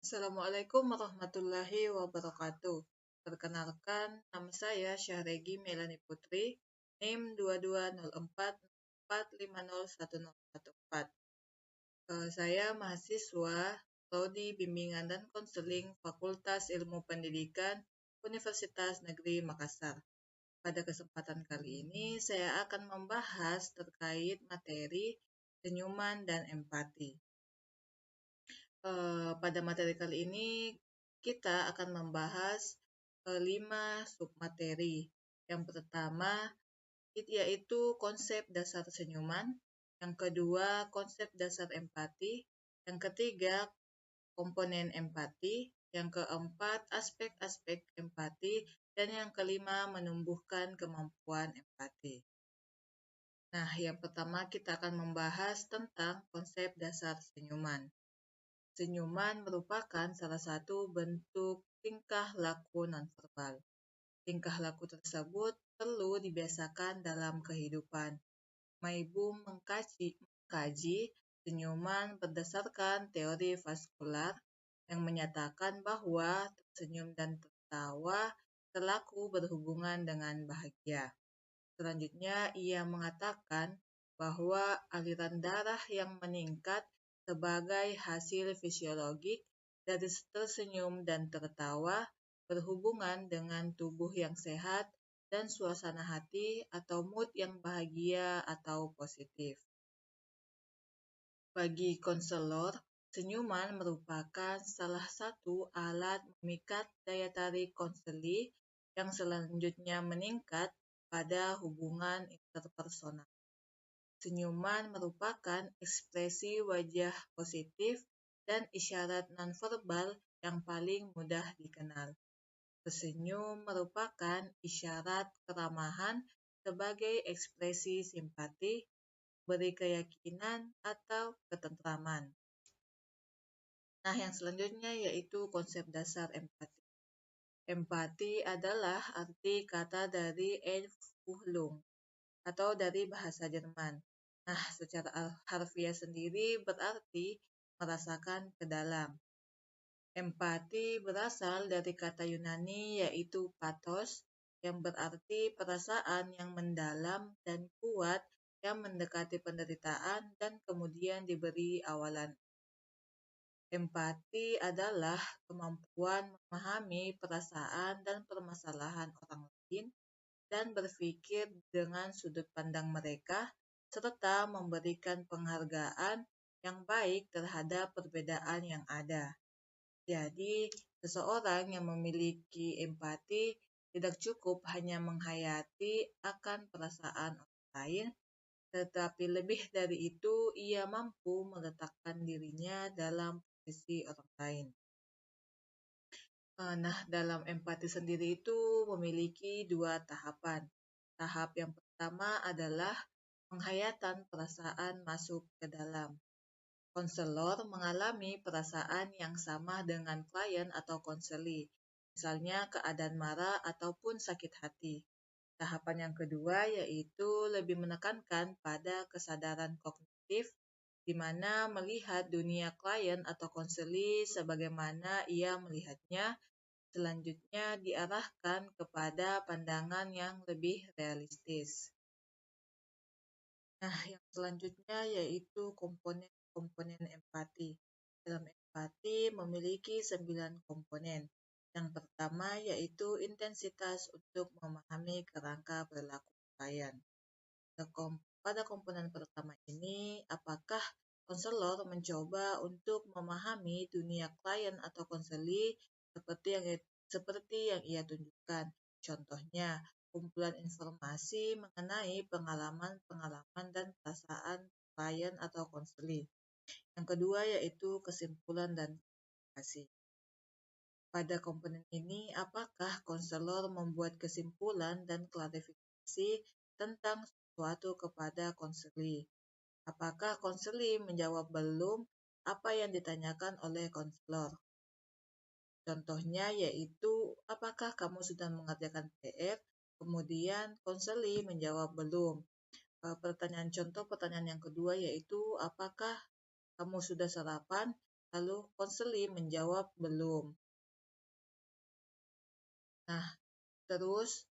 Assalamualaikum warahmatullahi wabarakatuh. Perkenalkan, nama saya Syahregi Melani Putri, NIM 2204450114. Saya mahasiswa Prodi Bimbingan dan Konseling Fakultas Ilmu Pendidikan Universitas Negeri Makassar. Pada kesempatan kali ini, saya akan membahas terkait materi senyuman dan empati. Pada materi kali ini kita akan membahas 5 submateri. Yang pertama yaitu konsep dasar senyuman, yang kedua konsep dasar empati, yang ketiga komponen empati, yang keempat aspek-aspek empati, dan yang kelima menumbuhkan kemampuan empati. Nah, yang pertama kita akan membahas tentang konsep dasar senyuman. Senyuman merupakan salah satu bentuk tingkah laku nonverbal. Tingkah laku tersebut perlu dibiasakan dalam kehidupan. Maiboom mengkaji senyuman berdasarkan teori vaskular yang menyatakan bahwa tersenyum dan tertawa selaku berhubungan dengan bahagia. Selanjutnya, ia mengatakan bahwa aliran darah yang meningkat sebagai hasil fisiologik dari tersenyum dan tertawa berhubungan dengan tubuh yang sehat dan suasana hati atau mood yang bahagia atau positif. Bagi konselor, senyuman merupakan salah satu alat memikat daya tarik konseli yang selanjutnya meningkat pada hubungan interpersonal. Senyuman merupakan ekspresi wajah positif dan isyarat nonverbal yang paling mudah dikenal. Tersenyum merupakan isyarat keramahan sebagai ekspresi simpati, beri keyakinan atau ketentraman. Nah, yang selanjutnya yaitu konsep dasar empati. Empati adalah arti kata dari Einfühlung atau dari bahasa Jerman. Nah, secara harfiah sendiri berarti merasakan ke dalam. Empati berasal dari kata Yunani yaitu pathos, yang berarti perasaan yang mendalam dan kuat yang mendekati penderitaan dan kemudian diberi awalan. Empati adalah kemampuan memahami perasaan dan permasalahan orang lain dan berpikir dengan sudut pandang mereka, serta memberikan penghargaan yang baik terhadap perbedaan yang ada. Jadi, seseorang yang memiliki empati tidak cukup hanya menghayati akan perasaan orang lain, tetapi lebih dari itu ia mampu meletakkan dirinya dalam posisi orang lain. Nah, dalam empati sendiri itu memiliki 2 tahapan. Tahap yang pertama adalah penghayatan perasaan masuk ke dalam. Konselor mengalami perasaan yang sama dengan klien atau konseli, misalnya keadaan marah ataupun sakit hati. Tahapan yang kedua yaitu lebih menekankan pada kesadaran kognitif, di mana melihat dunia klien atau konseli sebagaimana ia melihatnya, selanjutnya diarahkan kepada pandangan yang lebih realistis. Nah, yang selanjutnya yaitu komponen empati. Dalam empati memiliki 9 komponen. Yang pertama yaitu intensitas untuk memahami kerangka perilaku klien. Pada komponen pertama ini, apakah konselor mencoba untuk memahami dunia klien atau konseli seperti yang ia tunjukkan. Contohnya, kumpulan informasi mengenai pengalaman dan perasaan klien atau konseli. Yang kedua yaitu kesimpulan dan klarifikasi. Pada komponen ini, apakah konselor membuat kesimpulan dan klarifikasi tentang sesuatu kepada konseli? Apakah konseli menjawab belum apa yang ditanyakan oleh konselor? Contohnya yaitu, apakah kamu sudah mengerjakan PR? Kemudian konseli menjawab belum. Pertanyaan yang kedua yaitu, apakah kamu sudah sarapan? lalu konseli menjawab belum. Nah, terus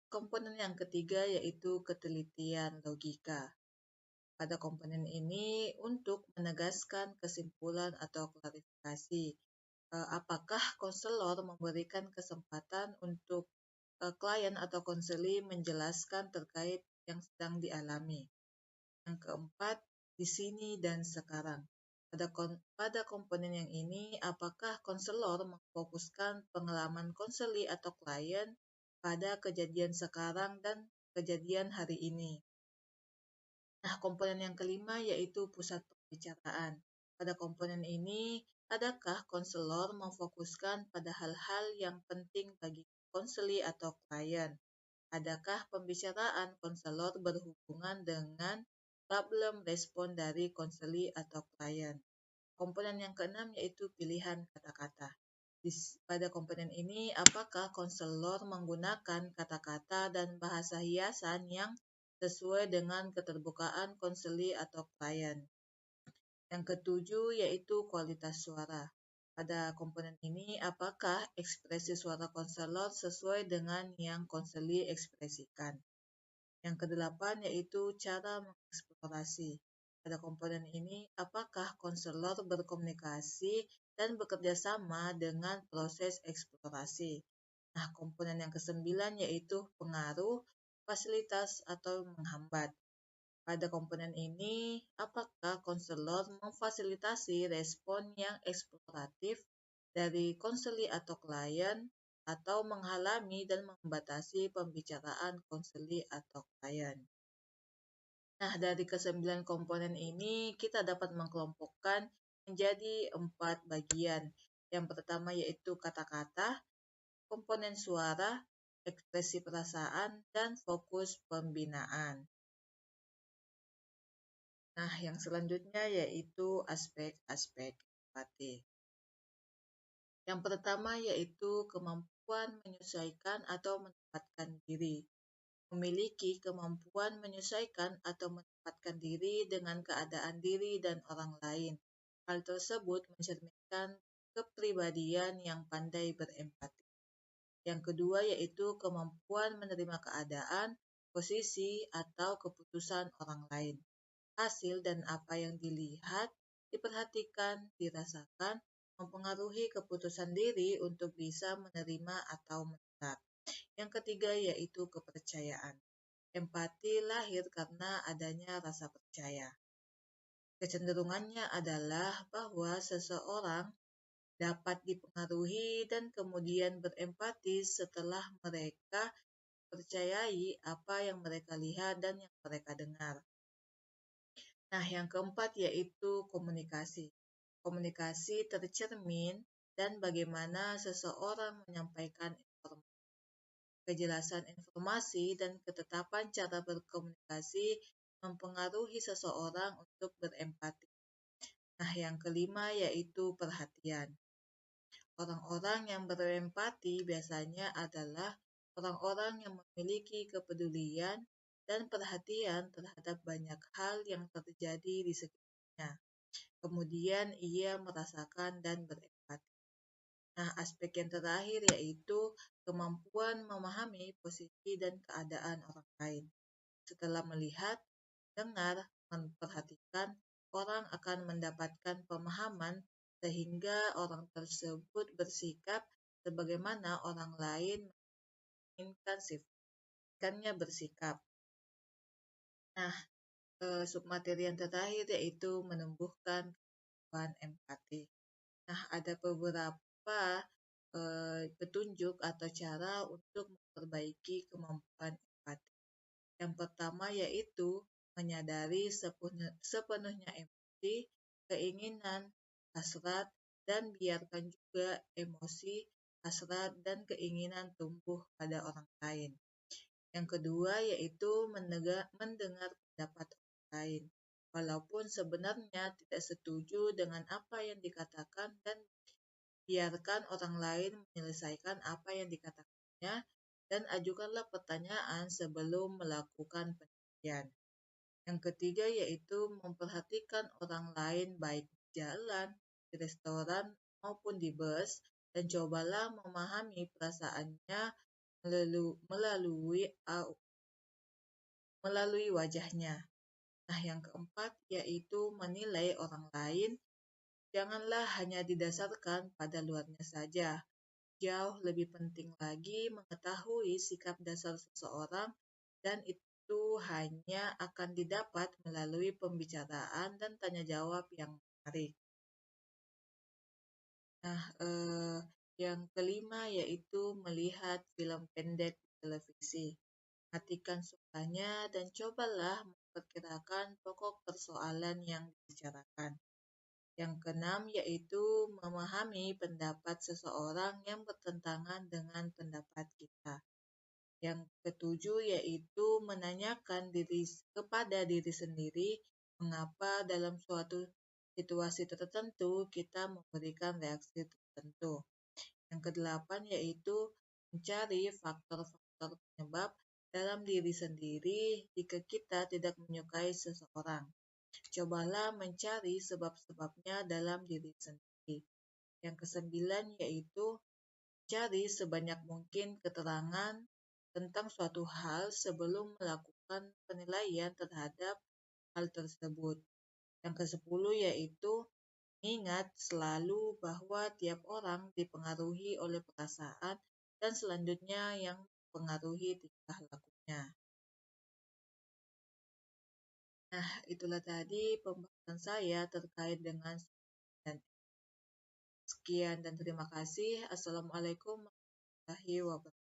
komponen yang ketiga yaitu ketelitian logika. Pada komponen ini untuk menegaskan kesimpulan atau klarifikasi. Apakah konselor memberikan kesempatan untuk klien atau konseli menjelaskan terkait yang sedang dialami. Yang keempat, di sini dan sekarang. Pada komponen yang ini, apakah konselor memfokuskan pengalaman konseli atau klien pada kejadian sekarang dan kejadian hari ini. Nah, komponen yang kelima yaitu pusat pembicaraan. Pada komponen ini, adakah konselor memfokuskan pada hal-hal yang penting bagi konseli atau klien? Adakah pembicaraan konselor berhubungan dengan problem respon dari konseli atau klien? Komponen yang keenam yaitu pilihan kata-kata. Pada komponen ini, apakah konselor menggunakan kata-kata dan bahasa hiasan yang sesuai dengan keterbukaan konseli atau klien? Yang ketujuh yaitu kualitas suara. Pada komponen ini, apakah ekspresi suara konselor sesuai dengan yang konseli ekspresikan? Yang kedelapan yaitu cara mengeksplorasi. Pada komponen ini, apakah konselor berkomunikasi dan bekerja sama dengan proses eksplorasi? Nah, komponen yang kesembilan yaitu pengaruh, fasilitas, atau menghambat. Pada komponen ini, apakah konselor memfasilitasi respon yang eksploratif dari konseli atau klien atau menghalangi dan membatasi pembicaraan konseli atau klien? Nah, dari kesembilan komponen ini, kita dapat mengelompokkan menjadi 4 bagian. Yang pertama yaitu kata-kata, komponen suara, ekspresi perasaan, dan fokus pembinaan. Nah, yang selanjutnya yaitu aspek-aspek empati. Yang pertama yaitu kemampuan menyesuaikan atau menempatkan diri. Memiliki kemampuan menyesuaikan atau menempatkan diri dengan keadaan diri dan orang lain. Hal tersebut mencerminkan kepribadian yang pandai berempati. Yang kedua yaitu kemampuan menerima keadaan, posisi, atau keputusan orang lain. Hasil dan apa yang dilihat, diperhatikan, dirasakan, mempengaruhi keputusan diri untuk bisa menerima atau menolak. Yang ketiga yaitu kepercayaan. Empati lahir karena adanya rasa percaya. Kecenderungannya adalah bahwa seseorang dapat dipengaruhi dan kemudian berempati setelah mereka percayai apa yang mereka lihat dan yang mereka dengar. Nah, yang keempat yaitu komunikasi. Komunikasi tercermin dan bagaimana seseorang menyampaikan informasi. Kejelasan informasi dan ketetapan cara berkomunikasi mempengaruhi seseorang untuk berempati. Nah, yang kelima yaitu perhatian. Orang-orang yang berempati biasanya adalah orang-orang yang memiliki kepedulian dan perhatian terhadap banyak hal yang terjadi di sekitarnya. Kemudian ia merasakan dan berempati. Nah, aspek yang terakhir yaitu kemampuan memahami posisi dan keadaan orang lain. Setelah melihat, dengar, memperhatikan, orang akan mendapatkan pemahaman sehingga orang tersebut bersikap sebagaimana orang lain menginginkannya bersikap. Nah, submateri yang terakhir yaitu menumbuhkan kemampuan empati. Nah, ada beberapa petunjuk atau cara untuk memperbaiki kemampuan empati. Yang pertama yaitu menyadari sepenuhnya empati, keinginan, hasrat, dan biarkan juga emosi, hasrat, dan keinginan tumbuh pada orang lain. Yang kedua yaitu mendengar pendapat orang lain, walaupun sebenarnya tidak setuju dengan apa yang dikatakan dan biarkan orang lain menyelesaikan apa yang dikatakannya dan ajukanlah pertanyaan sebelum melakukan penelitian. Yang ketiga yaitu memperhatikan orang lain baik jalan, di restoran, maupun di bus, dan cobalah memahami perasaannya melalui melalui wajahnya. Nah, yang keempat yaitu menilai orang lain. Janganlah hanya didasarkan pada luarnya saja. Jauh lebih penting lagi mengetahui sikap dasar seseorang, dan itu hanya akan didapat melalui pembicaraan dan tanya jawab yang menarik. Nah, yang kelima yaitu melihat film pendek di televisi. Perhatikan suaranya dan cobalah memperkirakan pokok persoalan yang dibicarakan. Yang keenam yaitu memahami pendapat seseorang yang bertentangan dengan pendapat kita. Yang ketujuh yaitu menanyakan kepada diri sendiri mengapa dalam suatu situasi tertentu kita memberikan reaksi tertentu. Yang kedelapan yaitu mencari faktor-faktor penyebab dalam diri sendiri jika kita tidak menyukai seseorang. Cobalah mencari sebab-sebabnya dalam diri sendiri. Yang kesembilan yaitu cari sebanyak mungkin keterangan tentang suatu hal sebelum melakukan penilaian terhadap hal tersebut. Yang kesepuluh yaitu ingat selalu bahwa tiap orang dipengaruhi oleh perasaan dan selanjutnya yang mempengaruhi tingkah lakunya. Nah, itulah tadi pembahasan saya terkait dengan dan sekian dan terima kasih. Assalamualaikum warahmatullahi wabarakatuh.